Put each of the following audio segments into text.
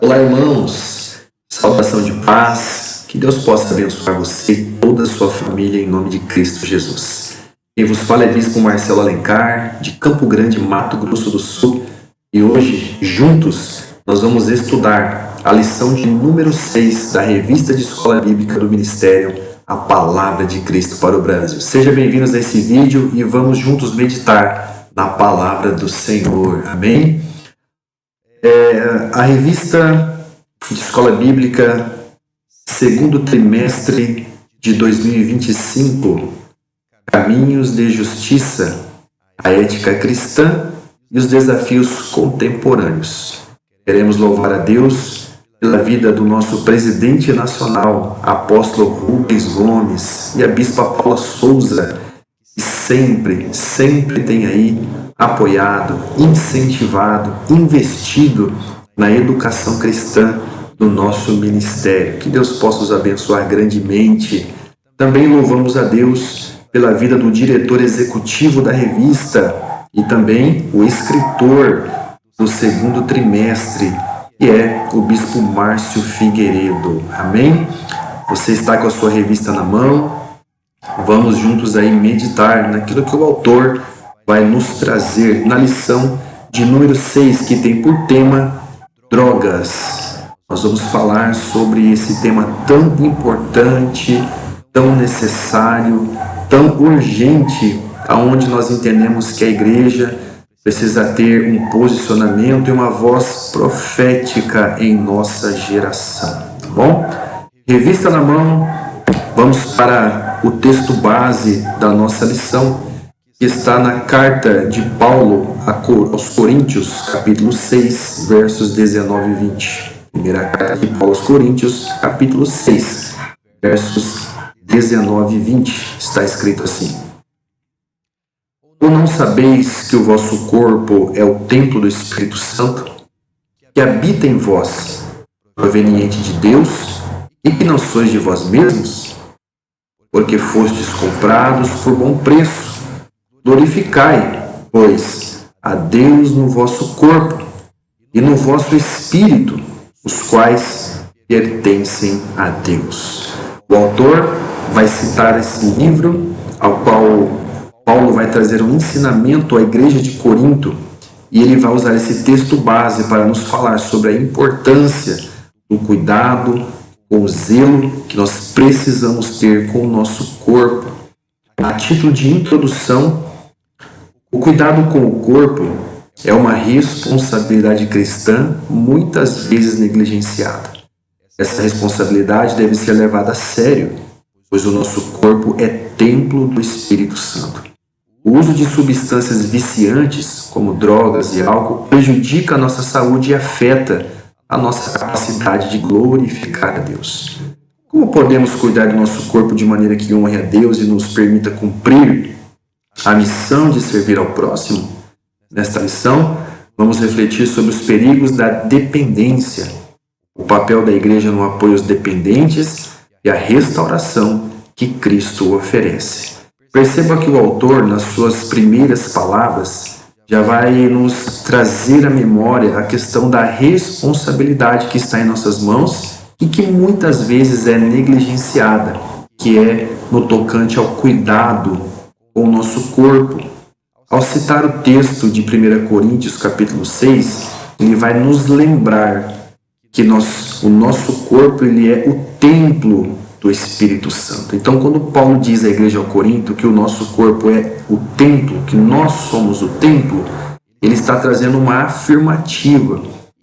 Olá, irmãos. Saudação de paz. Que Deus possa abençoar você e toda a sua família em nome de Cristo Jesus. Quem vos fala é Bispo Marcelo Alencar, de Campo Grande, Mato Grosso do Sul. E hoje, juntos, nós vamos estudar a lição de número 6 da Revista de Escola Bíblica do Ministério, A Palavra de Cristo para o Brasil. Sejam bem-vindos a esse vídeo e vamos juntos meditar na Palavra do Senhor. Amém? A Revista de Escola Bíblica, segundo trimestre de 2025, Caminhos de Justiça, a Ética Cristã e os Desafios Contemporâneos. Queremos louvar a Deus pela vida do nosso presidente nacional, apóstolo Rubens Gomes, e a bispa Paula Souza, que sempre tem aí apoiado, incentivado, investido na educação cristã do nosso ministério. Que Deus possa os abençoar grandemente. Também louvamos a Deus pela vida do diretor executivo da revista e também o escritor do segundo trimestre, que é o bispo Márcio Figueiredo. Amém? Você está com a sua revista na mão? Vamos juntos aí meditar naquilo que o autor vai nos trazer na lição de número 6, que tem por tema drogas. Nós vamos falar sobre esse tema tão importante, tão necessário, tão urgente, aonde nós entendemos que a igreja precisa ter um posicionamento e uma voz profética em nossa geração. Tá bom? Revista na mão, vamos para o texto base da nossa lição, que está na carta de Paulo aos Coríntios, capítulo 6, versos 19 e 20. Primeira carta de Paulo aos Coríntios, capítulo 6, versos 19 e 20. Está escrito assim: Ou não sabeis que o vosso corpo é o templo do Espírito Santo, que habita em vós, proveniente de Deus, e que não sois de vós mesmos? Porque fostes comprados por bom preço. Glorificai, pois, a Deus no vosso corpo e no vosso espírito, os quais pertencem a Deus. O autor vai citar esse livro, ao qual Paulo vai trazer um ensinamento à igreja de Corinto, e ele vai usar esse texto base para nos falar sobre a importância do cuidado, com o zelo que nós precisamos ter com o nosso corpo. A título de introdução, o cuidado com o corpo é uma responsabilidade cristã muitas vezes negligenciada. Essa responsabilidade deve ser levada a sério, pois o nosso corpo é templo do Espírito Santo. O uso de substâncias viciantes, como drogas e álcool, prejudica a nossa saúde e afeta a nossa capacidade de glorificar a Deus. Como podemos cuidar do nosso corpo de maneira que honre a Deus e nos permita cumprir a missão de servir ao próximo? Nesta lição, vamos refletir sobre os perigos da dependência, o papel da igreja no apoio aos dependentes e a restauração que Cristo oferece. Perceba que o autor, nas suas primeiras palavras, já vai nos trazer à memória a questão da responsabilidade que está em nossas mãos e que muitas vezes é negligenciada, que é no tocante ao cuidado com o nosso corpo. Ao citar o texto de 1 Coríntios capítulo 6, ele vai nos lembrar que o nosso corpo ele é o templo do Espírito Santo. Então, quando Paulo diz à igreja ao Corinto que o nosso corpo é o templo, que nós somos o templo, ele está trazendo uma afirmativa.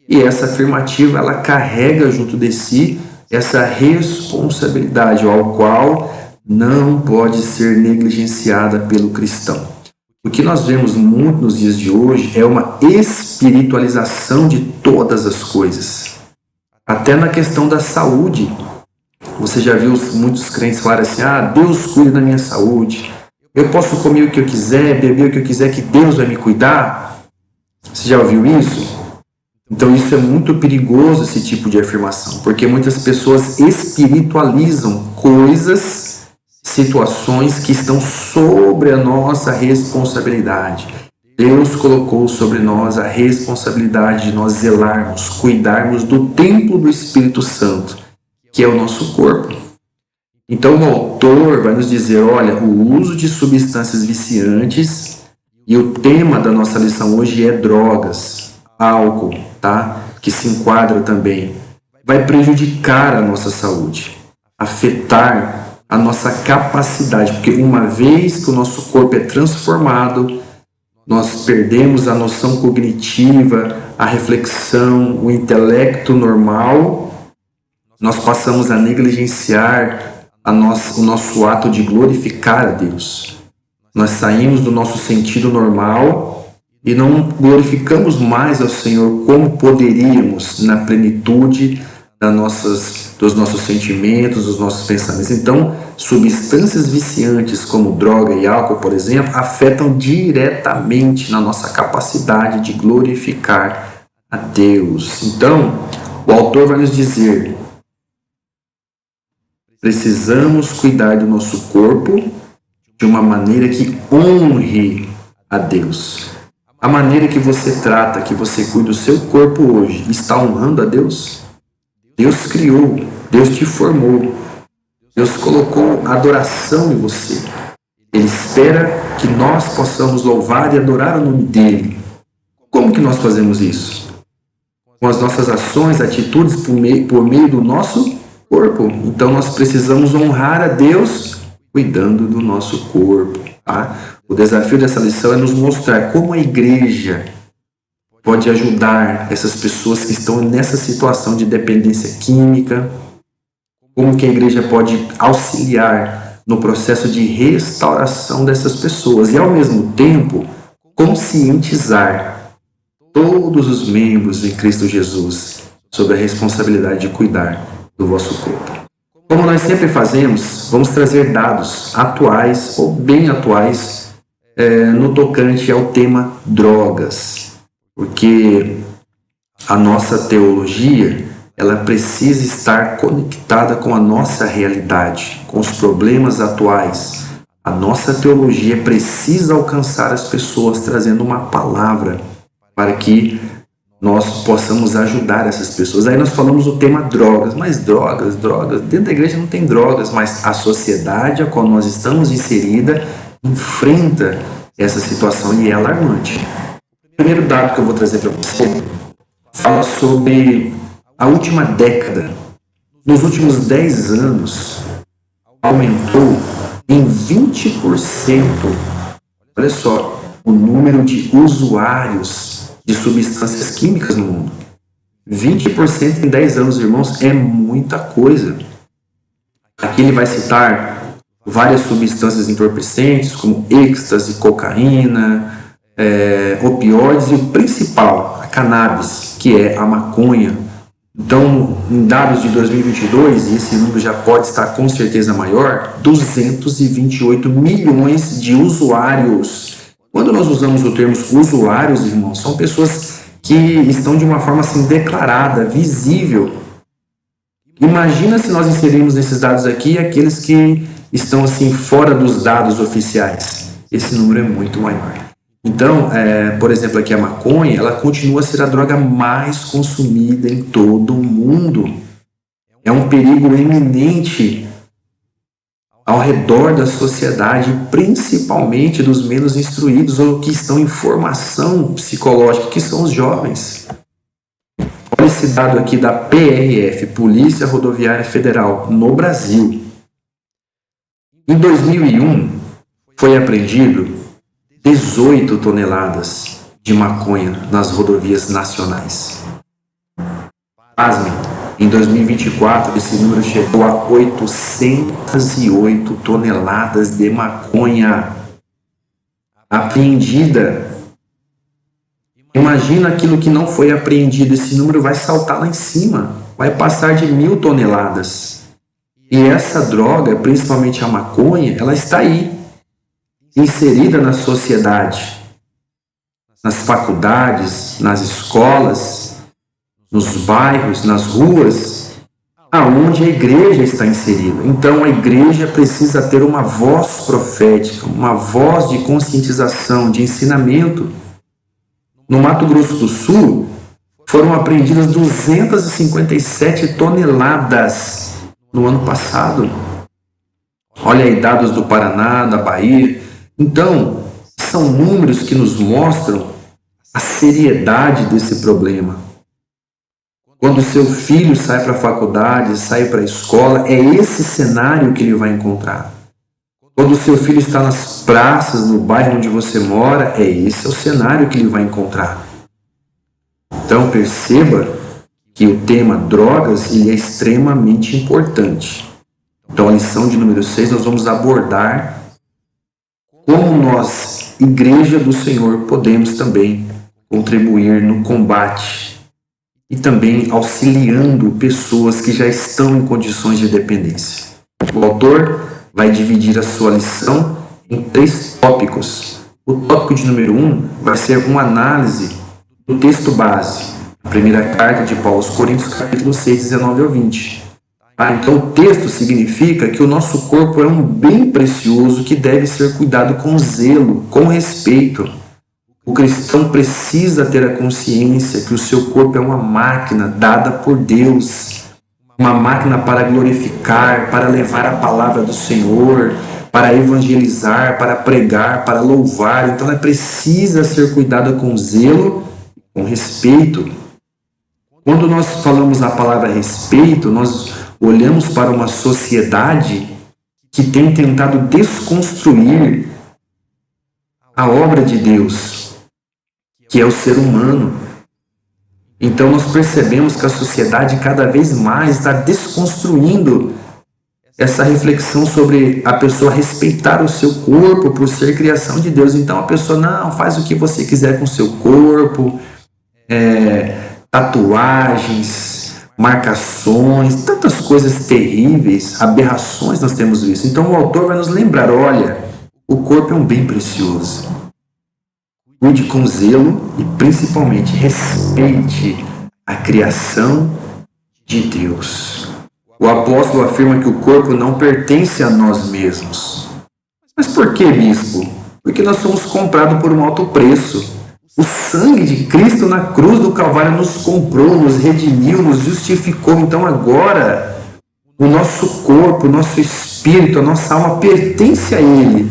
E essa afirmativa, ela carrega junto de si essa responsabilidade, ao qual não pode ser negligenciada pelo cristão. O que nós vemos muito nos dias de hoje é uma espiritualização de todas as coisas. Até na questão da saúde. Você já viu muitos crentes falarem assim: Deus cuida da minha saúde, eu posso comer o que eu quiser, beber o que eu quiser, que Deus vai me cuidar. Você já ouviu isso? Então isso é muito perigoso, esse tipo de afirmação, porque muitas pessoas espiritualizam coisas, situações que estão sobre a nossa responsabilidade. Deus colocou sobre nós a responsabilidade de nós zelarmos, cuidarmos do templo do Espírito Santo, que é o nosso corpo. Então o autor vai nos dizer, olha, o uso de substâncias viciantes, e o tema da nossa lição hoje é drogas, álcool, tá? Que se enquadra também, vai prejudicar a nossa saúde, afetar a nossa capacidade, porque uma vez que o nosso corpo é transformado, nós perdemos a noção cognitiva, a reflexão, o intelecto normal, nós passamos a negligenciar o nosso ato de glorificar a Deus. Nós saímos do nosso sentido normal e não glorificamos mais ao Senhor como poderíamos na plenitude dos nossos sentimentos, dos nossos pensamentos. Então, substâncias viciantes como droga e álcool, por exemplo, afetam diretamente na nossa capacidade de glorificar a Deus. Então, o autor vai nos dizer, precisamos cuidar do nosso corpo de uma maneira que honre a Deus. A maneira que você trata, que você cuida do seu corpo hoje, está honrando a Deus? Deus criou, Deus te formou, Deus colocou adoração em você. Ele espera que nós possamos louvar e adorar o nome dEle. Como que nós fazemos isso? Com as nossas ações, atitudes por meio do nosso corpo. Então nós precisamos honrar a Deus cuidando do nosso corpo. Tá? O desafio dessa lição é nos mostrar como a igreja pode ajudar essas pessoas que estão nessa situação de dependência química, como que a igreja pode auxiliar no processo de restauração dessas pessoas e, ao mesmo tempo, conscientizar todos os membros em Cristo Jesus sobre a responsabilidade de cuidar do vosso corpo. Como nós sempre fazemos, vamos trazer dados atuais ou bem atuais no tocante ao tema drogas. Porque a nossa teologia, ela precisa estar conectada com a nossa realidade, com os problemas atuais. A nossa teologia precisa alcançar as pessoas, trazendo uma palavra para que nós possamos ajudar essas pessoas. Aí nós falamos o tema drogas, mas drogas, dentro da igreja não tem drogas, mas a sociedade a qual nós estamos inserida enfrenta essa situação e é alarmante. O primeiro dado que eu vou trazer para você fala sobre a última década. Nos últimos 10 anos, aumentou em 20%, olha só, o número de usuários de substâncias químicas no mundo. 20% em 10 anos, irmãos, é muita coisa. Aqui ele vai citar várias substâncias entorpecentes, como êxtase, cocaína, opioides e o principal, a cannabis, que é a maconha. Então, em dados de 2022, e esse número já pode estar com certeza maior, 228 milhões de usuários. Quando nós usamos o termo usuários, irmãos, são pessoas que estão de uma forma assim declarada, visível. Imagina se nós inserirmos nesses dados aqui aqueles que estão assim fora dos dados oficiais. Esse número é muito maior. Então, por exemplo, aqui a maconha, ela continua a ser a droga mais consumida em todo o mundo. É um perigo iminente ao redor da sociedade, principalmente dos menos instruídos ou que estão em formação psicológica, que são os jovens. Olha esse dado aqui da PRF, Polícia Rodoviária Federal, no Brasil. Em 2001, foi apreendido 18 toneladas de maconha nas rodovias nacionais. Pasmem, em 2024 esse número chegou a 808 toneladas de maconha apreendida. Imagina aquilo que não foi apreendido, esse número vai saltar lá em cima, vai passar de 1.000 toneladas. E essa droga, principalmente a maconha, ela está aí, inserida na sociedade, nas faculdades, nas escolas, nos bairros, nas ruas, aonde a igreja está inserida. Então a igreja precisa ter uma voz profética, uma voz de conscientização, de ensinamento No Mato Grosso do Sul, foram apreendidas 257 toneladas no ano passado. Olha aí dados do Paraná, da Bahia. Então, são números que nos mostram a seriedade desse problema. Quando o seu filho sai para a faculdade, sai para a escola, é esse cenário que ele vai encontrar. Quando o seu filho está nas praças, no bairro onde você mora, esse é o cenário que ele vai encontrar. Então perceba que o tema drogas ele é extremamente importante. Então a lição de número 6 nós vamos abordar como nós, Igreja do Senhor, podemos também contribuir no combate e também auxiliando pessoas que já estão em condições de dependência. O autor vai dividir a sua lição em 3 tópicos. O tópico de número 1 vai ser uma análise do texto base, a primeira carta de Paulo aos Coríntios, capítulo 6, 19 ao 20. Então o texto significa que o nosso corpo é um bem precioso que deve ser cuidado com zelo, com respeito. O cristão precisa ter a consciência que o seu corpo é uma máquina dada por Deus, uma máquina para glorificar, para levar a palavra do Senhor, para evangelizar, para pregar, para louvar. Então ela precisa ser cuidada com zelo, com respeito. Quando nós falamos a palavra respeito, nós olhamos para uma sociedade que tem tentado desconstruir a obra de Deus, que é o ser humano. Então nós percebemos que a sociedade cada vez mais está desconstruindo essa reflexão sobre a pessoa respeitar o seu corpo por ser criação de Deus. Então a pessoa não faz o que você quiser com o seu corpo, tatuagens, marcações, tantas coisas terríveis, aberrações nós temos visto. Então o autor vai nos lembrar, olha, o corpo é um bem precioso. Cuide com zelo e principalmente respeite a criação de Deus. O apóstolo afirma que o corpo não pertence a nós mesmos. Mas por que, bispo? Porque nós somos comprados por um alto preço. O sangue de Cristo na cruz do Calvário nos comprou, nos redimiu, nos justificou. Então agora o nosso corpo, o nosso espírito, a nossa alma pertence a Ele.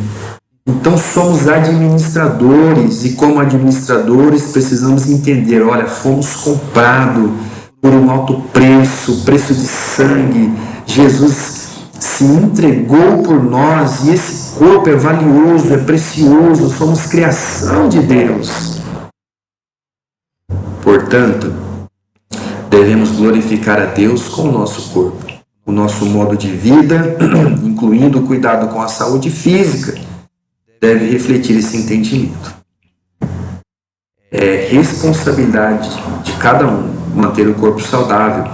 Então somos administradores e como administradores precisamos entender, olha, fomos comprados por um alto preço, preço de sangue. Jesus se entregou por nós e esse corpo é valioso, é precioso, somos criação de Deus. Portanto, devemos glorificar a Deus com o nosso corpo, o nosso modo de vida, incluindo o cuidado com a saúde física, deve refletir esse entendimento. É responsabilidade de cada um manter o corpo saudável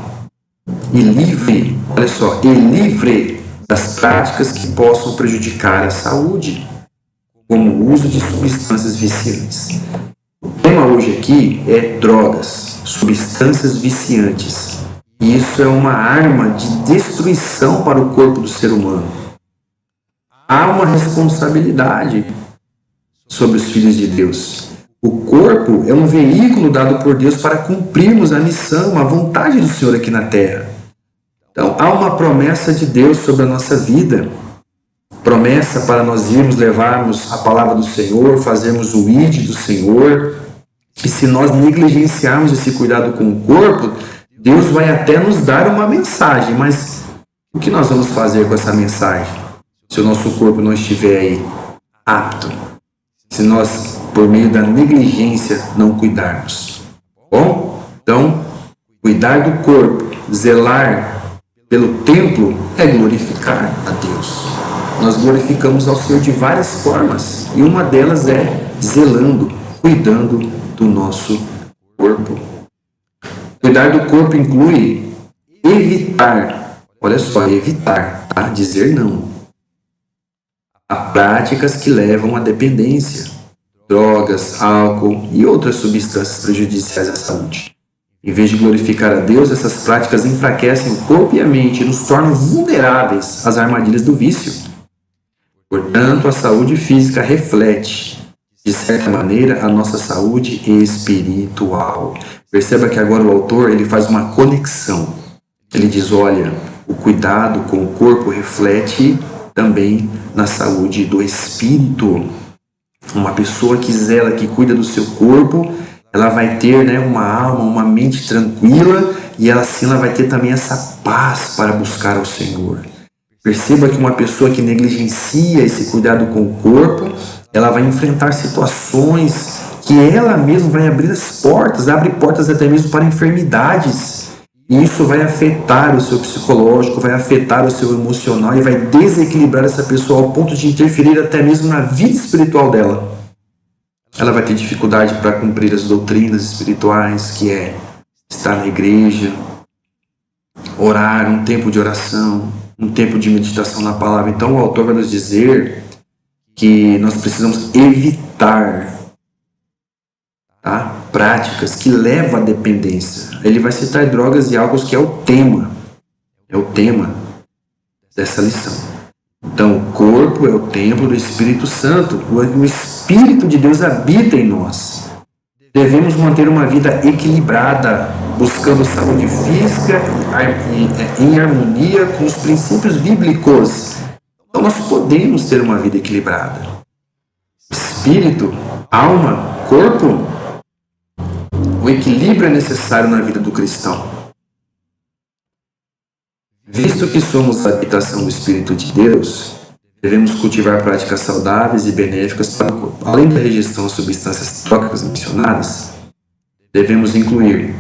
e livre, olha só, e livre das práticas que possam prejudicar a saúde, como o uso de substâncias viciantes. O tema hoje aqui é drogas, substâncias viciantes. E isso é uma arma de destruição para o corpo do ser humano. Há uma responsabilidade sobre os filhos de Deus. O corpo é um veículo dado por Deus para cumprirmos a missão, a vontade do Senhor aqui na terra. Então, há uma promessa de Deus sobre a nossa vida. Promessa para nós irmos levarmos a palavra do Senhor, fazermos o ID do Senhor. E se nós negligenciarmos esse cuidado com o corpo, Deus vai até nos dar uma mensagem. Mas o que nós vamos fazer com essa mensagem? Se o nosso corpo não estiver aí apto, se nós, por meio da negligência, não cuidarmos. Bom, então, cuidar do corpo, zelar pelo templo é glorificar a Deus. Nós glorificamos ao Senhor de várias formas, e uma delas é zelando, cuidando do nosso corpo. Cuidar do corpo inclui evitar, olha só, evitar, tá? Dizer não a práticas que levam à dependência, drogas, álcool e outras substâncias prejudiciais à saúde. Em vez de glorificar a Deus, essas práticas enfraquecem o corpo e a mente e nos tornam vulneráveis às armadilhas do vício. Portanto, a saúde física reflete de certa maneira, a nossa saúde espiritual. Perceba que agora o autor ele faz uma conexão. Ele diz, olha, o cuidado com o corpo reflete também na saúde do espírito. Uma pessoa que zela, que cuida do seu corpo, ela vai ter, né, uma alma, uma mente tranquila e assim ela vai ter também essa paz para buscar ao Senhor. Perceba que uma pessoa que negligencia esse cuidado com o corpo, ela vai enfrentar situações que ela mesma vai abrir as portas, abre portas até mesmo para enfermidades. E isso vai afetar o seu psicológico, vai afetar o seu emocional e vai desequilibrar essa pessoa ao ponto de interferir até mesmo na vida espiritual dela. Ela vai ter dificuldade para cumprir as doutrinas espirituais, que é estar na igreja, orar, um tempo de oração, um tempo de meditação na palavra. Então o autor vai nos dizer que nós precisamos evitar, tá, práticas que levam à dependência. Ele vai citar drogas e álcool, que é o tema dessa lição. Então o corpo é o templo do Espírito Santo, o Espírito de Deus habita em nós. Devemos manter uma vida equilibrada, buscando saúde física em harmonia com os princípios bíblicos. Então nós podemos ter uma vida equilibrada. Espírito, alma, corpo, o equilíbrio é necessário na vida do cristão. Visto que somos a habitação do Espírito de Deus, devemos cultivar práticas saudáveis e benéficas para o corpo. Além da rejeição às substâncias tóxicas mencionadas, devemos incluir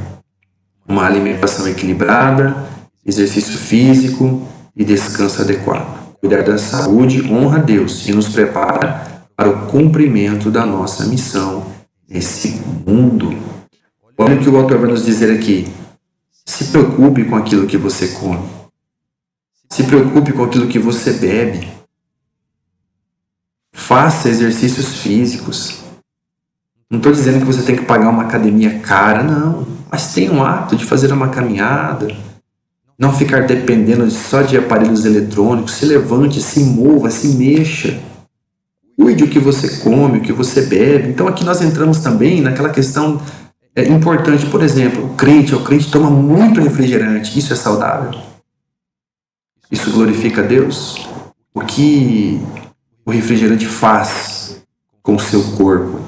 uma alimentação equilibrada, exercício físico e descanso adequado. Cuidar da saúde honra a Deus e nos prepara para o cumprimento da nossa missão nesse mundo. Olha o que o autor vai nos dizer aqui. Se preocupe com aquilo que você come. Se preocupe com aquilo que você bebe. Faça exercícios físicos. Não estou dizendo que você tem que pagar uma academia cara, não. Mas tenha um hábito de fazer uma caminhada. Não ficar dependendo só de aparelhos eletrônicos. Se levante, se mova, se mexa. Cuide o que você come, o que você bebe. Então aqui nós entramos também naquela questão importante. Por exemplo, o crente toma muito refrigerante. Isso é saudável? Isso glorifica a Deus? O que o refrigerante faz com o seu corpo?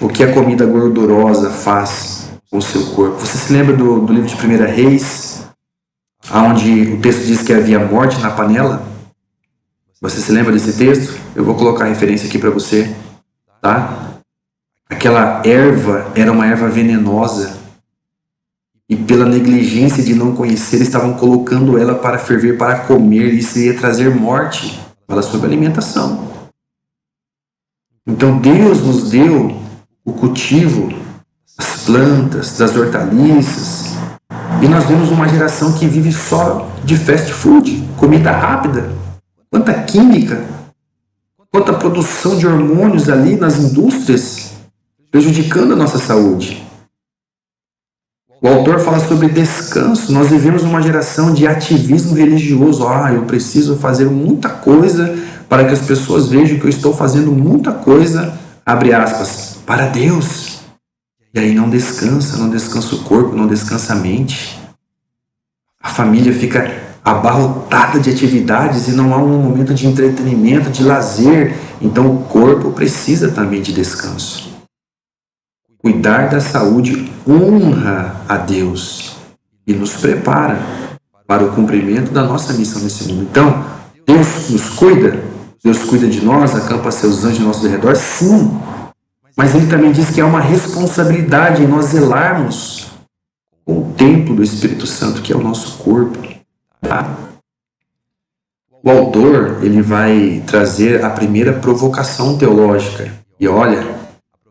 O que a comida gordurosa faz com o seu corpo? Você se lembra do livro de 1 Reis, onde o texto diz que havia morte na panela? Você se lembra desse texto? Eu vou colocar a referência aqui para você, tá? Aquela erva era uma erva venenosa e pela negligência de não conhecer, estavam colocando ela para ferver, para comer, e isso ia trazer morte. Fala sobre alimentação. Então Deus nos deu o cultivo, as plantas, das hortaliças, e nós vemos uma geração que vive só de fast food, comida rápida. Quanta química, quanta produção de hormônios ali nas indústrias, prejudicando a nossa saúde. O autor fala sobre descanso. Nós vivemos uma geração de ativismo religioso. Eu preciso fazer muita coisa para que as pessoas vejam que eu estou fazendo muita coisa, abre aspas, para Deus. E aí não descansa o corpo, não descansa a mente. A família fica abarrotada de atividades e não há um momento de entretenimento, de lazer. Então o corpo precisa também de descanso. Cuidar da saúde honra a Deus e nos prepara para o cumprimento da nossa missão nesse mundo. Então, Deus nos cuida, Deus cuida de nós, acampa seus anjos ao nosso redor, sim. Mas Ele também diz que há uma responsabilidade em nós zelarmos com o templo do Espírito Santo, que é o nosso corpo. Tá? O autor, ele vai trazer a primeira provocação teológica. E olha,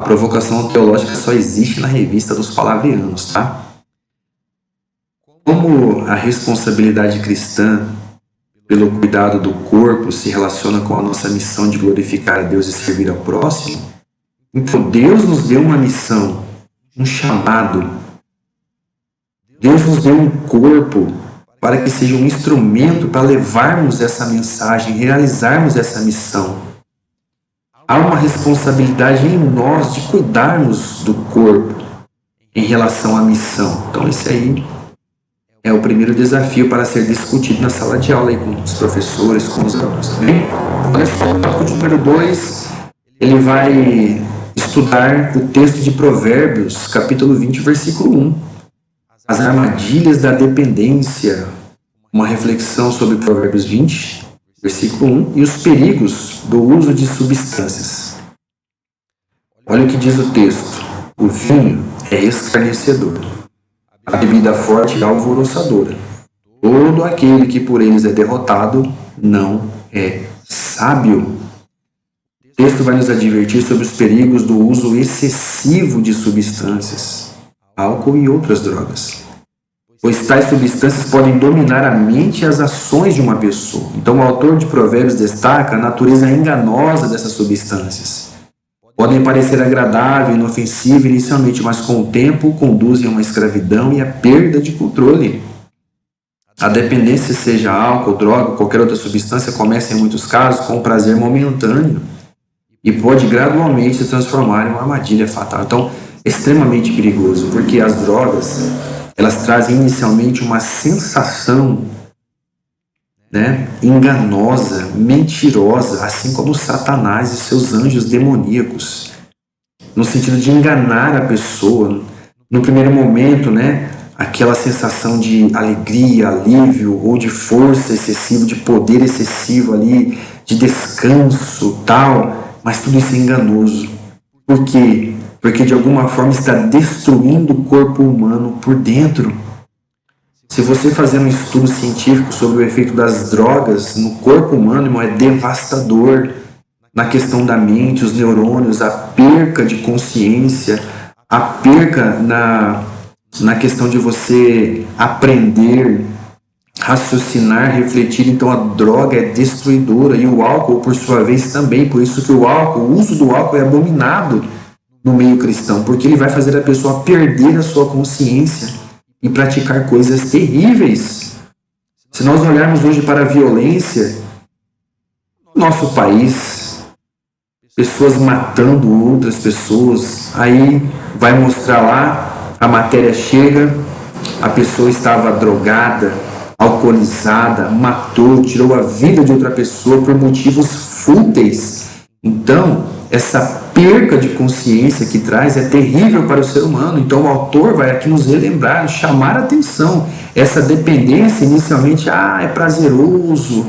a provocação teológica só existe na revista dos palavrianos, tá? Como a responsabilidade cristã pelo cuidado do corpo se relaciona com a nossa missão de glorificar a Deus e servir ao próximo, então Deus nos deu uma missão, um chamado. Deus nos deu um corpo para que seja um instrumento para levarmos essa mensagem, realizarmos essa missão. há uma responsabilidade em nós de cuidarmos do corpo em relação à missão. Então esse aí é o primeiro desafio para ser discutido na sala de aula aí com os professores, com os alunos. Também. Olha só, o tópico número 2, ele vai estudar o texto de Provérbios, capítulo 20, versículo 1. As armadilhas da dependência, uma reflexão sobre Provérbios 20, versículo 1, e os perigos do uso de substâncias. Olha o que diz o texto. O vinho é escarnecedor, a bebida forte é alvoroçadora. Todo aquele que por eles é derrotado não é sábio. O texto vai nos advertir sobre os perigos do uso excessivo de substâncias, álcool e outras drogas, pois tais substâncias podem dominar a mente e as ações de uma pessoa. Então o autor de Provérbios destaca a natureza enganosa dessas substâncias. Podem parecer agradável e inofensivo inicialmente, mas com o tempo conduzem a uma escravidão e a perda de controle. A dependência, seja álcool, droga ou qualquer outra substância, começa em muitos casos com um prazer momentâneo e pode gradualmente se transformar em uma armadilha fatal. Então, é extremamente perigoso, porque as drogas, elas trazem inicialmente uma sensação, enganosa, mentirosa, assim como Satanás e seus anjos demoníacos, no sentido de enganar a pessoa. No primeiro momento, aquela sensação de alegria, alívio, ou de força excessiva, de poder excessivo ali, de descanso, tal, mas tudo isso é enganoso. Por quê? Porque de alguma forma está destruindo o corpo humano por dentro. Se você fazer um estudo científico sobre o efeito das drogas no corpo humano, irmão, é devastador na questão da mente, os neurônios, a perca de consciência, a perca na questão de você aprender, raciocinar, refletir. Então a droga é destruidora e o álcool, por sua vez, também. Por isso que o uso do álcool é abominado no meio cristão, porque ele vai fazer a pessoa perder a sua consciência e praticar coisas terríveis. Se nós olharmos hoje para a violência no nosso país, pessoas matando outras pessoas, aí vai mostrar lá, a matéria chega, a pessoa estava drogada, alcoolizada, matou, tirou a vida de outra pessoa por motivos fúteis. Então, essa perca de consciência que traz é terrível para o ser humano. Então o autor vai aqui nos relembrar, chamar a atenção. Essa dependência inicialmente é prazeroso,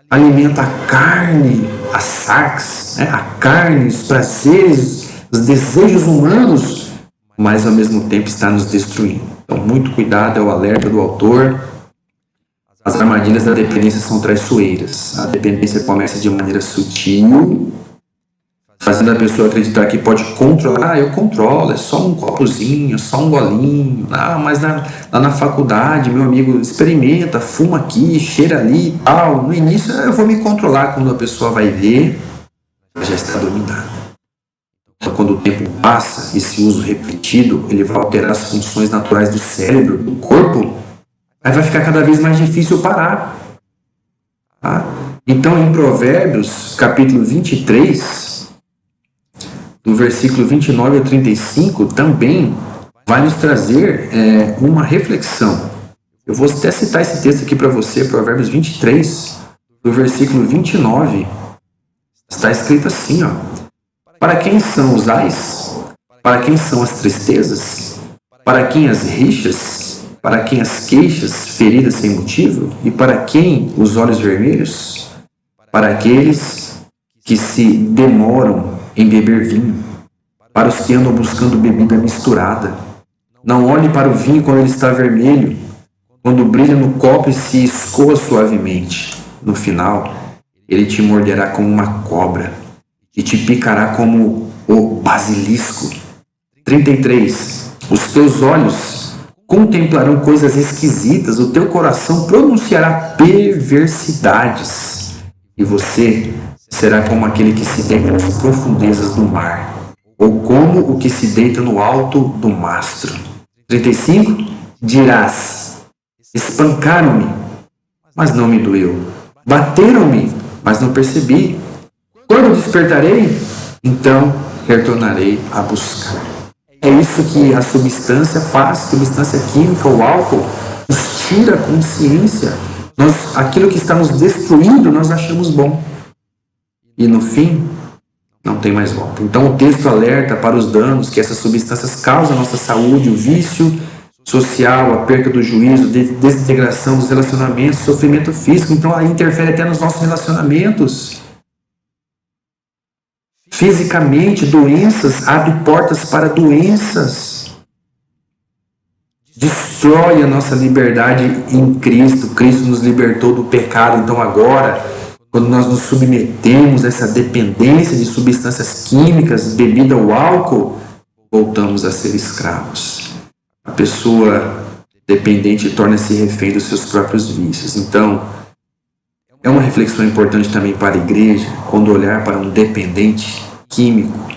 alimenta a carne, a sarx, a carne, os prazeres, os desejos humanos, mas ao mesmo tempo está nos destruindo. Então muito cuidado, é o alerta do autor. As armadilhas da dependência são traiçoeiras. A dependência começa de maneira sutil, fazendo a pessoa acreditar que pode controlar. Eu controlo, é só um copozinho, só um golinho. Mas lá na faculdade, meu amigo, experimenta, fuma aqui, cheira ali e tal. No início eu vou me controlar, quando a pessoa vai ver, já está dominada. Então, quando o tempo passa, esse uso repetido, ele vai alterar as funções naturais do cérebro, do corpo, aí vai ficar cada vez mais difícil parar. Tá? Então, em Provérbios, capítulo 23, do versículo 29 ao 35, também vai nos trazer uma reflexão. Eu vou até citar esse texto aqui para você, Provérbios 23, do versículo 29. Está escrito assim, para quem são os ais? Para quem são as tristezas? Para quem as rixas? Para quem as queixas feridas sem motivo? E para quem os olhos vermelhos? Para aqueles que se demoram em beber vinho, para os que andam buscando bebida misturada. Não olhe para o vinho quando ele está vermelho, quando brilha no copo e se escoa suavemente. No final, ele te morderá como uma cobra e te picará como o basilisco. 33. Os teus olhos contemplarão coisas esquisitas, o teu coração pronunciará perversidades, e você será como aquele que se deita nas profundezas do mar, ou como o que se deita no alto do mastro. 35. Dirás: espancaram-me, mas não me doeu. Bateram-me, mas não percebi. Quando despertarei, então retornarei a buscar. É isso que a substância faz, substância química, o álcool, nos tira a consciência. Aquilo que está nos destruindo, nós achamos bom. E no fim, não tem mais volta. Então o texto alerta para os danos que essas substâncias causam à nossa saúde, o vício social, a perda do juízo, desintegração dos relacionamentos, sofrimento físico. Então ela interfere até nos nossos relacionamentos. Fisicamente, doenças, abre portas para doenças. Destrói a nossa liberdade em Cristo. Cristo nos libertou do pecado. Então agora, quando nós nos submetemos a essa dependência de substâncias químicas, bebida ou álcool, voltamos a ser escravos. A pessoa dependente torna-se refém dos seus próprios vícios. Então, é uma reflexão importante também para a igreja, quando olhar para um dependente químico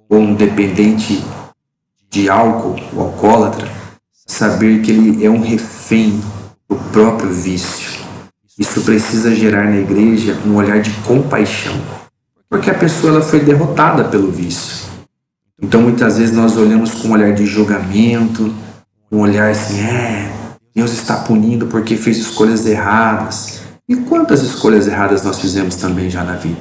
ou um dependente de álcool, o alcoólatra, saber que ele é um refém do próprio vício. Isso precisa gerar na igreja um olhar de compaixão, porque a pessoa ela foi derrotada pelo vício. Então muitas vezes nós olhamos com um olhar de julgamento, um olhar assim, Deus está punindo porque fez escolhas erradas. E quantas escolhas erradas nós fizemos também já na vida?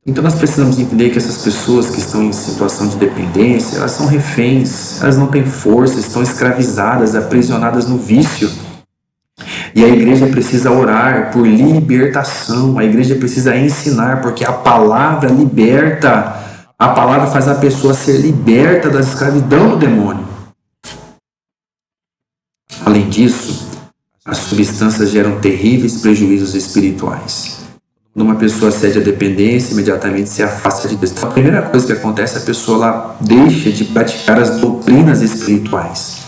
Então nós precisamos entender que essas pessoas que estão em situação de dependência, elas são reféns, elas não têm força, estão escravizadas, aprisionadas no vício. E a igreja precisa orar por libertação, a igreja precisa ensinar, porque a palavra liberta, a palavra faz a pessoa ser liberta da escravidão do demônio. Além disso, as substâncias geram terríveis prejuízos espirituais. Quando uma pessoa cede à dependência, imediatamente se afasta de Deus. Então, a primeira coisa que acontece, a pessoa ela deixa de praticar as doutrinas espirituais.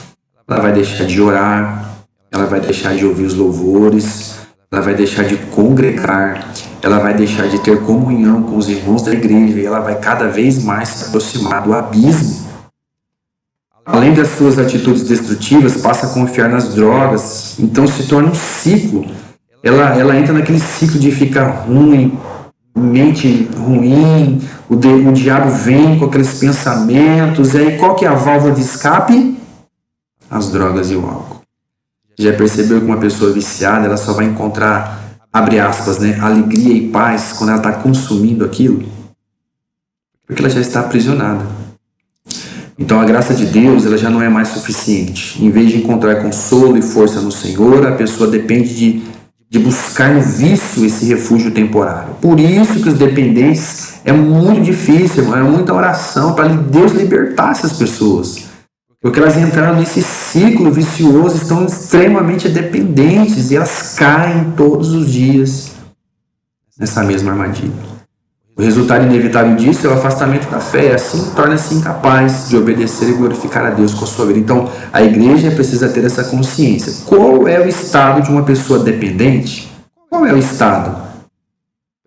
Ela vai deixar de orar, ela vai deixar de ouvir os louvores, ela vai deixar de congregar, ela vai deixar de ter comunhão com os irmãos da igreja e ela vai cada vez mais se aproximar do abismo. Além das suas atitudes destrutivas, passa a confiar nas drogas, então se torna um ciclo. Ela entra naquele ciclo de ficar ruim, mente ruim, o diabo vem com aqueles pensamentos, e aí qual que é a válvula de escape? As drogas e o álcool. Já percebeu que uma pessoa viciada, ela só vai encontrar, abre aspas, alegria e paz quando ela está consumindo aquilo? Porque ela já está aprisionada. Então a graça de Deus ela já não é mais suficiente. Em vez de encontrar consolo e força no Senhor, a pessoa depende de buscar no vício esse refúgio temporário. Por isso que os dependentes é muito difícil, irmão, é muita oração para Deus libertar essas pessoas. Porque elas entraram nesse ciclo vicioso, estão extremamente dependentes e elas caem todos os dias nessa mesma armadilha. O resultado inevitável disso é o afastamento da fé, assim torna-se incapaz de obedecer e glorificar a Deus com a sua vida. Então, a igreja precisa ter essa consciência. Qual é o estado de uma pessoa dependente? Qual é o estado?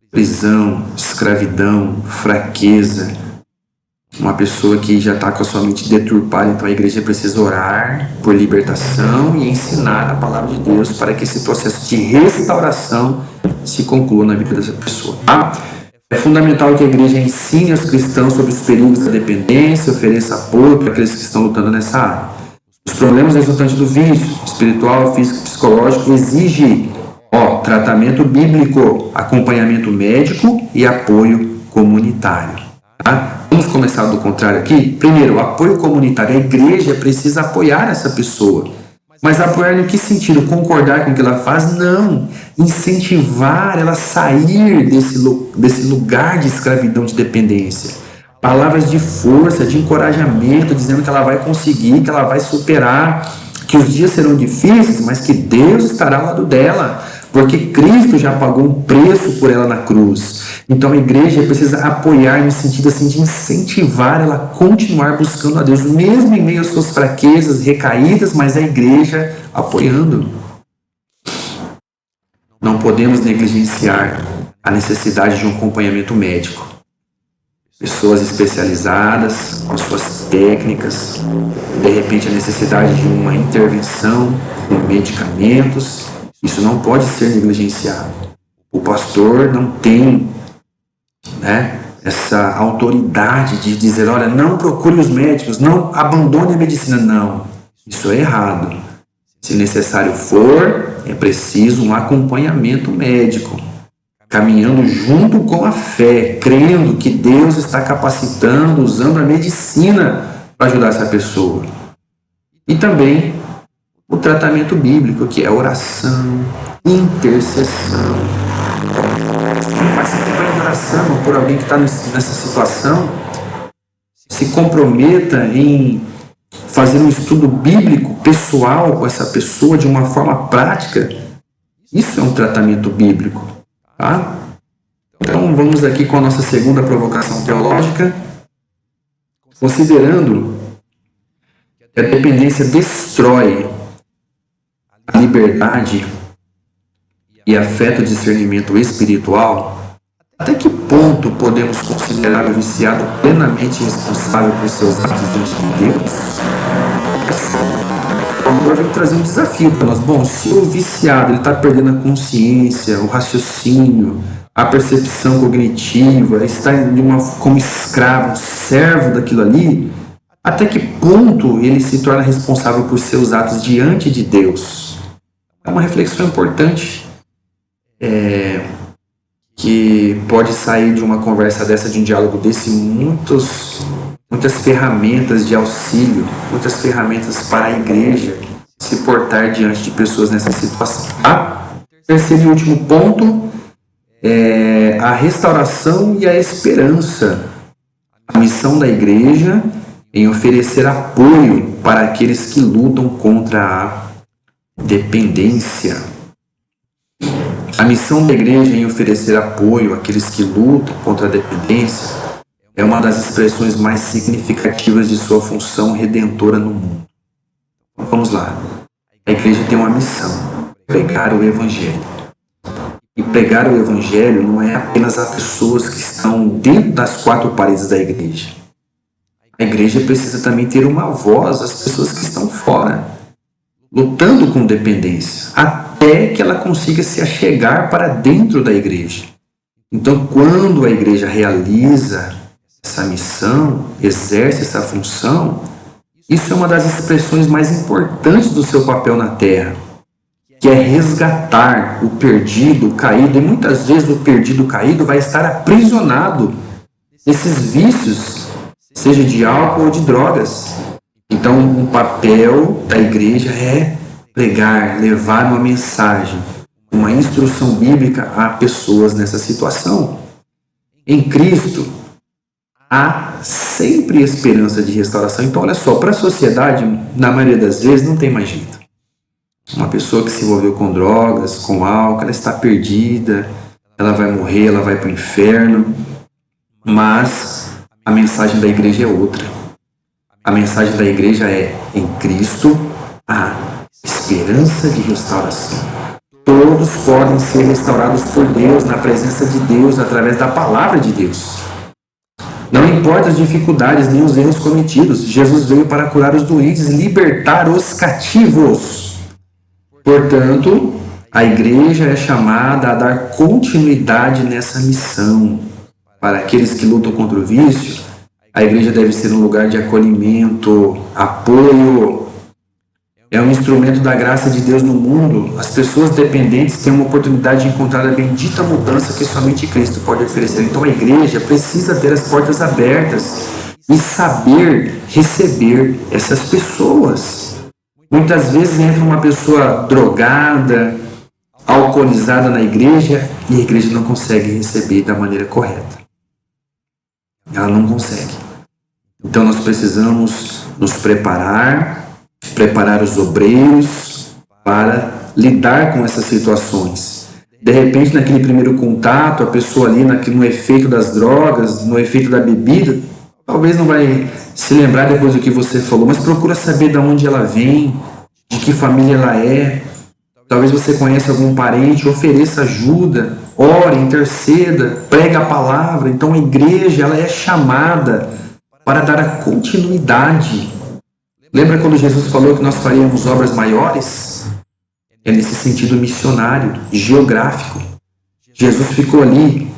Prisão, escravidão, fraqueza. Uma pessoa que já está com a sua mente deturpada, então a igreja precisa orar por libertação e ensinar a palavra de Deus para que esse processo de restauração se conclua na vida dessa pessoa, tá? É fundamental que a igreja ensine aos cristãos sobre os perigos da dependência, ofereça apoio para aqueles que estão lutando nessa área. Os problemas resultantes do vício, espiritual, físico e psicológico, exigem tratamento bíblico, acompanhamento médico e apoio comunitário. Tá? Vamos começar do contrário aqui? Primeiro, o apoio comunitário. A igreja precisa apoiar essa pessoa. Mas apoiar no que sentido? Concordar com o que ela faz? Não. Incentivar ela a sair desse lugar de escravidão, de dependência. Palavras de força, de encorajamento, dizendo que ela vai conseguir, que ela vai superar, que os dias serão difíceis, mas que Deus estará ao lado dela, porque Cristo já pagou um preço por ela na cruz. Então a igreja precisa apoiar no sentido assim, de incentivar ela a continuar buscando a Deus, mesmo em meio às suas fraquezas, recaídas, mas a igreja apoiando. Não podemos negligenciar a necessidade de um acompanhamento médico. Pessoas especializadas, com suas técnicas, de repente a necessidade de uma intervenção com medicamentos, isso não pode ser negligenciado. O pastor não tem essa autoridade de dizer, olha, não procure os médicos, não abandone a medicina. Não, isso é errado. Se necessário for, é preciso um acompanhamento médico, caminhando junto com a fé, crendo que Deus está capacitando, usando a medicina para ajudar essa pessoa. E também o tratamento bíblico, que é oração, intercessão. Quem faz campanha de oração por alguém que está nessa situação, se comprometa em fazer um estudo bíblico pessoal com essa pessoa de uma forma prática. Isso é um tratamento bíblico, tá? Então vamos aqui com a nossa segunda provocação teológica, considerando que a dependência destrói a liberdade e afeta o discernimento espiritual. Até que ponto podemos considerar o viciado plenamente responsável por seus atos diante de Deus? O autor vem trazer um desafio para nós. Bom, se o viciado está perdendo a consciência, o raciocínio, a percepção cognitiva, está como escravo, servo daquilo ali, até que ponto ele se torna responsável por seus atos diante de Deus? É uma reflexão importante. Que pode sair de uma conversa dessa, de um diálogo desse, muitas ferramentas de auxílio, muitas ferramentas para a igreja se portar diante de pessoas nessa situação. Tá? Terceiro e último ponto é a restauração e a esperança. A missão da igreja em oferecer apoio para aqueles que lutam contra a dependência. A missão da igreja em oferecer apoio àqueles que lutam contra a dependência é uma das expressões mais significativas de sua função redentora no mundo. Então, vamos lá. A igreja tem uma missão: pregar o Evangelho. E pregar o Evangelho não é apenas a pessoas que estão dentro das quatro paredes da igreja. A igreja precisa também ter uma voz às pessoas que estão fora, lutando com dependência, até que ela consiga se achegar para dentro da igreja. Então, quando a igreja realiza essa missão, exerce essa função, isso é uma das expressões mais importantes do seu papel na terra, que é resgatar o perdido, o caído, e muitas vezes o perdido, o caído vai estar aprisionado nesses vícios, seja de álcool ou de drogas. Então, o papel da igreja é pregar, levar uma mensagem, uma instrução bíblica a pessoas nessa situação. Em Cristo, há sempre esperança de restauração. Então, olha só, para a sociedade, na maioria das vezes, não tem mais jeito. Uma pessoa que se envolveu com drogas, com álcool, ela está perdida, ela vai morrer, ela vai para o inferno. Mas a mensagem da igreja é outra. A mensagem da igreja é: em Cristo há esperança de restauração. Todos podem ser restaurados por Deus, na presença de Deus, através da palavra de Deus. Não importa as dificuldades nem os erros cometidos, Jesus veio para curar os doentes e libertar os cativos. Portanto, a igreja é chamada a dar continuidade nessa missão. Para aqueles que lutam contra o vício, a igreja deve ser um lugar de acolhimento, apoio. É um instrumento da graça de Deus no mundo. As pessoas dependentes têm uma oportunidade de encontrar a bendita mudança que somente Cristo pode oferecer. Então a igreja precisa ter as portas abertas e saber receber essas pessoas. Muitas vezes entra uma pessoa drogada, alcoolizada na igreja, e a igreja não consegue receber da maneira correta. Ela não consegue. Então nós precisamos nos preparar os obreiros para lidar com essas situações. De repente, naquele primeiro contato, a pessoa ali no efeito das drogas, no efeito da bebida, talvez não vai se lembrar depois do que você falou, mas procura saber de onde ela vem, de que família ela é. Talvez você conheça algum parente, ofereça ajuda, ore, interceda, prega a palavra. Então a igreja ela é chamada para dar a continuidade. Lembra quando Jesus falou que nós faríamos obras maiores? É nesse sentido missionário, geográfico. Jesus ficou ali,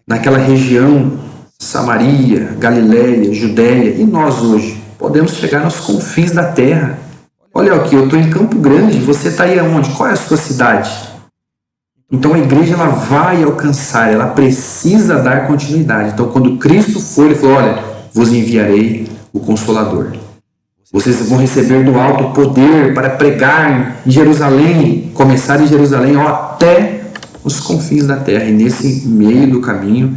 naquela região, Samaria, Galiléia, Judéia e nós hoje podemos chegar nos confins da terra. Olha aqui, eu estou em Campo Grande, você está aí aonde? Qual é a sua cidade? Então a igreja ela vai alcançar, ela precisa dar continuidade. Então quando Cristo foi, ele falou, olha, vos enviarei o Consolador. Vocês vão receber do alto poder para pregar em Jerusalém, começar em Jerusalém até os confins da terra. E nesse meio do caminho,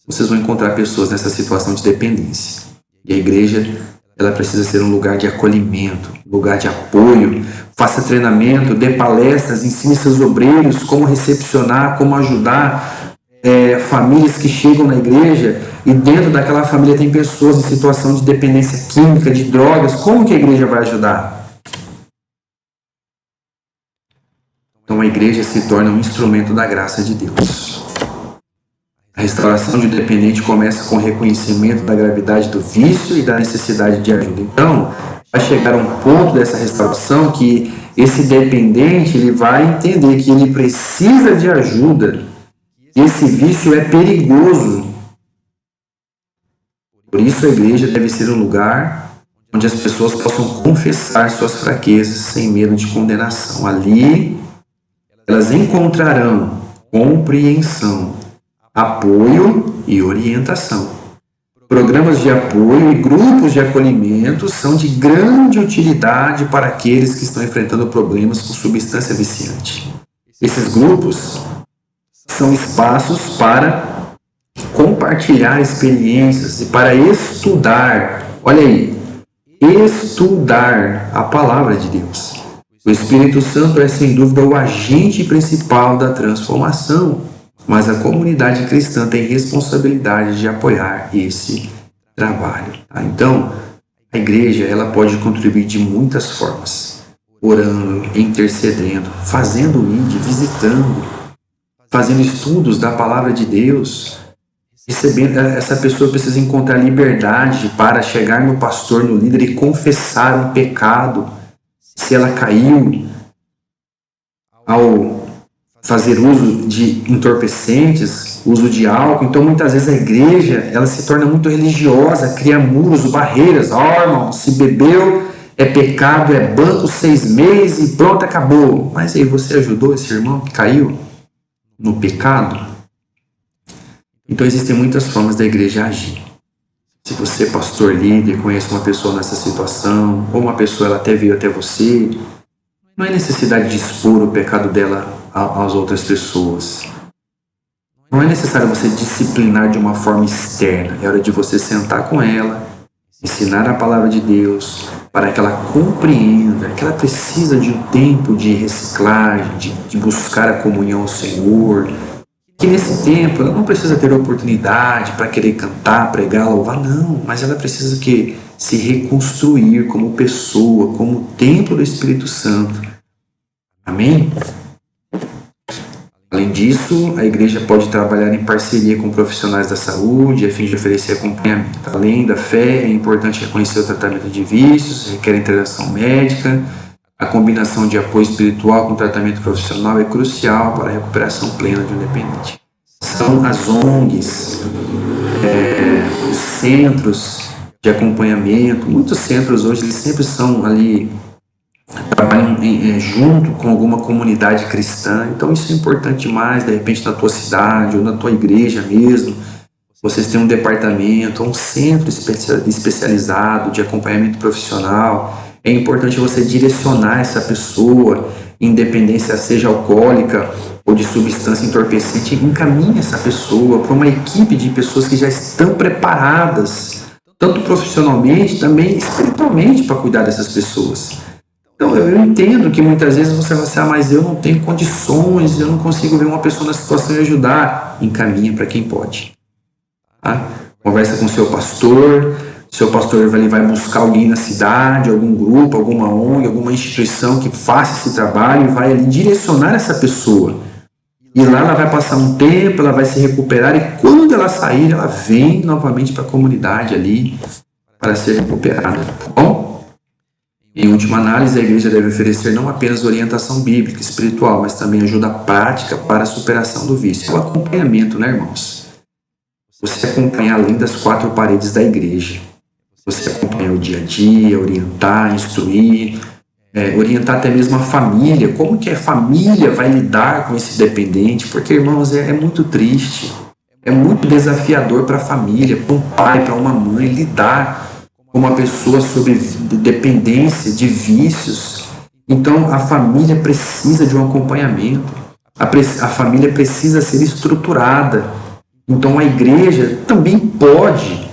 vocês vão encontrar pessoas nessa situação de dependência. E a igreja, ela precisa ser um lugar de acolhimento, um lugar de apoio. Faça treinamento, dê palestras, ensine seus obreiros como recepcionar, como ajudar famílias que chegam na igreja e dentro daquela família tem pessoas em situação de dependência química, de drogas. Como que a igreja vai ajudar? Então a igreja se torna um instrumento da graça de Deus. A restauração de dependente começa com o reconhecimento da gravidade do vício e da necessidade de ajuda. Então, vai chegar um ponto dessa restauração que esse dependente ele vai entender que ele precisa de ajuda. Esse vício é perigoso. Por isso a igreja deve ser um lugar onde as pessoas possam confessar suas fraquezas sem medo de condenação. Ali, elas encontrarão compreensão, apoio e orientação. Programas de apoio e grupos de acolhimento são de grande utilidade para aqueles que estão enfrentando problemas com substância viciante. Esses grupos são espaços para compartilhar experiências e para estudar, olha aí, estudar a palavra de Deus. O Espírito Santo é sem dúvida o agente principal da transformação, mas a comunidade cristã tem responsabilidade de apoiar esse trabalho. Tá? Então, a igreja ela pode contribuir de muitas formas, orando, intercedendo, fazendo ID, visitando, fazendo estudos da palavra de Deus. Recebendo, essa pessoa precisa encontrar liberdade para chegar no pastor, no líder e confessar um pecado. Se ela caiu ao fazer uso de entorpecentes, uso de álcool, então muitas vezes a igreja ela se torna muito religiosa, cria muros, barreiras. Irmão, se bebeu é pecado, é banco 6 meses e pronto, acabou. Mas aí você ajudou esse irmão que caiu no pecado? Então existem muitas formas da igreja agir. Se você, pastor, líder, conhece uma pessoa nessa situação, ou uma pessoa ela até veio até você, não é necessidade de expor o pecado dela às outras pessoas. Não é necessário você disciplinar de uma forma externa. É hora de você sentar com ela, ensinar a palavra de Deus, para que ela compreenda que ela precisa de um tempo de reciclagem, de buscar a comunhão ao Senhor, que nesse tempo ela não precisa ter oportunidade para querer cantar, pregar, louvar, não, mas ela precisa se reconstruir como pessoa, como templo do Espírito Santo. Amém? Além disso, a igreja pode trabalhar em parceria com profissionais da saúde, a fim de oferecer acompanhamento. Além da fé, é importante reconhecer o tratamento de vícios, requer intervenção médica. A combinação de apoio espiritual com tratamento profissional é crucial para a recuperação plena de um dependente. São as ONGs, os centros de acompanhamento. Muitos centros hoje eles sempre são ali, trabalham junto com alguma comunidade cristã. Então isso é importante demais, de repente na tua cidade ou na tua igreja mesmo. Vocês têm um departamento, um centro especializado de acompanhamento profissional. É importante você direcionar essa pessoa, independência seja alcoólica ou de substância entorpecente, encaminhe essa pessoa para uma equipe de pessoas que já estão preparadas, tanto profissionalmente, também espiritualmente, para cuidar dessas pessoas. Então eu entendo que muitas vezes você vai dizer, mas eu não tenho condições, eu não consigo ver uma pessoa na situação e ajudar. Encaminha para quem pode. Tá? Conversa com o seu pastor. Seu pastor vai buscar alguém na cidade, algum grupo, alguma ONG, alguma instituição que faça esse trabalho e vai ali direcionar essa pessoa. E lá ela vai passar um tempo, ela vai se recuperar e quando ela sair, ela vem novamente para a comunidade ali para ser recuperada. Tá bom? Em última análise, a igreja deve oferecer não apenas orientação bíblica, espiritual, mas também ajuda prática para a superação do vício. É o acompanhamento, né, irmãos? você acompanhar além das quatro paredes da igreja. Você acompanhar o dia a dia, orientar, instruir, orientar até mesmo a família, como que a família vai lidar com esse dependente, porque, irmãos, é muito triste, é muito desafiador para a família, para um pai, para uma mãe, lidar com uma pessoa sob dependência de vícios. Então, a família precisa de um acompanhamento, a família precisa ser estruturada. Então, a igreja também pode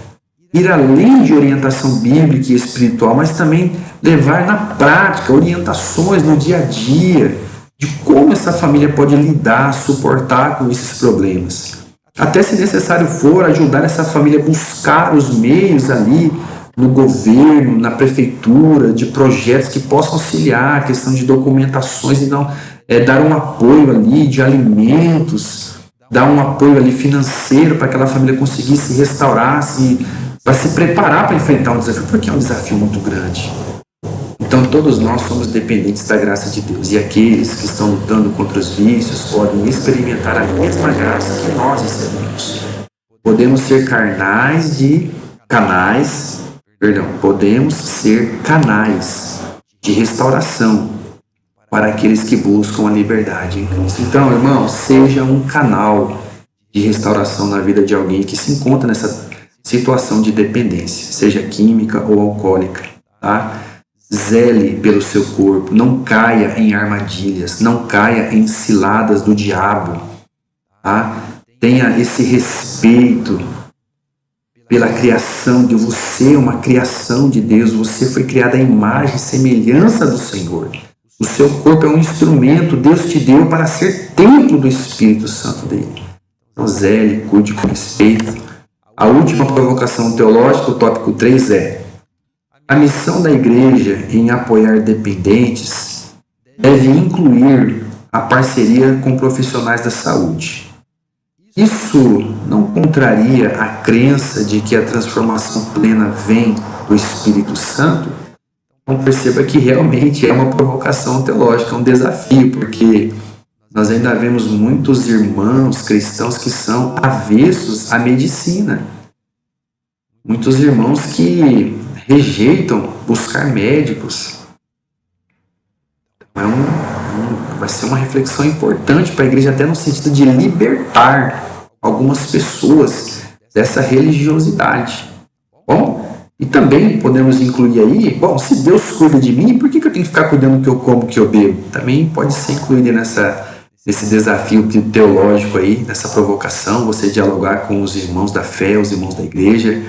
ir além de orientação bíblica e espiritual, mas também levar na prática orientações no dia a dia de como essa família pode lidar, suportar com esses problemas. Até, se necessário for, ajudar essa família a buscar os meios ali no governo, na prefeitura, de projetos que possam auxiliar a questão de documentações e não dar um apoio ali de alimentos, dar um apoio ali financeiro para aquela família conseguir se restaurar, para se preparar para enfrentar um desafio, porque é um desafio muito grande. Então, todos nós somos dependentes da graça de Deus, e aqueles que estão lutando contra os vícios podem experimentar a mesma graça que nós recebemos. Podemos ser podemos ser canais de restauração para aqueles que buscam a liberdade em Cristo. Então, irmão, seja um canal de restauração na vida de alguém que se encontra nessa situação de dependência, seja química ou alcoólica, tá? Zele pelo seu corpo, não caia em armadilhas, não caia em ciladas do diabo, tá? Tenha esse respeito pela criação de você, uma criação de Deus, você foi criado à imagem e semelhança do Senhor. O seu corpo é um instrumento, Deus te deu para ser templo do Espírito Santo dele. Então, zele, cuide com respeito. A última provocação teológica, o tópico 3, é: a missão da igreja em apoiar dependentes deve incluir a parceria com profissionais da saúde. Isso não contraria a crença de que a transformação plena vem do Espírito Santo? Então perceba que realmente é uma provocação teológica, um desafio, porque nós ainda vemos muitos irmãos cristãos que são avessos à medicina. Muitos irmãos que rejeitam buscar médicos. Vai ser uma reflexão importante para a igreja, até no sentido de libertar algumas pessoas dessa religiosidade. Bom, e também podemos incluir aí, bom, se Deus cuida de mim, por que eu tenho que ficar cuidando do que eu como, do que eu bebo? Também pode ser incluído nesse desafio teológico aí, nessa provocação, você dialogar com os irmãos da fé, os irmãos da igreja,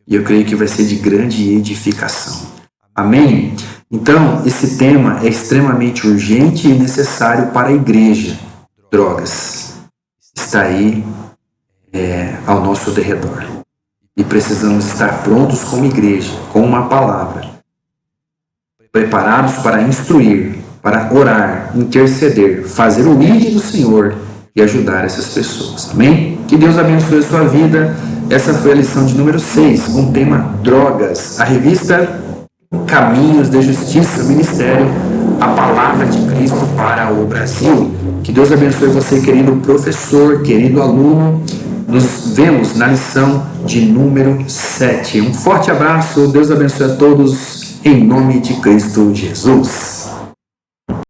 e eu creio que vai ser de grande edificação. Amém? Então, esse tema é extremamente urgente e necessário para a igreja. Drogas está aí ao nosso derredor. E precisamos estar prontos como igreja, com uma palavra, preparados para instruir, para orar, interceder, fazer o ID do Senhor e ajudar essas pessoas. Amém? Que Deus abençoe a sua vida. Essa foi a lição de número 6, com o tema Drogas. A revista Caminhos de Justiça, Ministério, a Palavra de Cristo para o Brasil. Que Deus abençoe você, querido professor, querido aluno. Nos vemos na lição de número 7. Um forte abraço, Deus abençoe a todos, em nome de Cristo Jesus.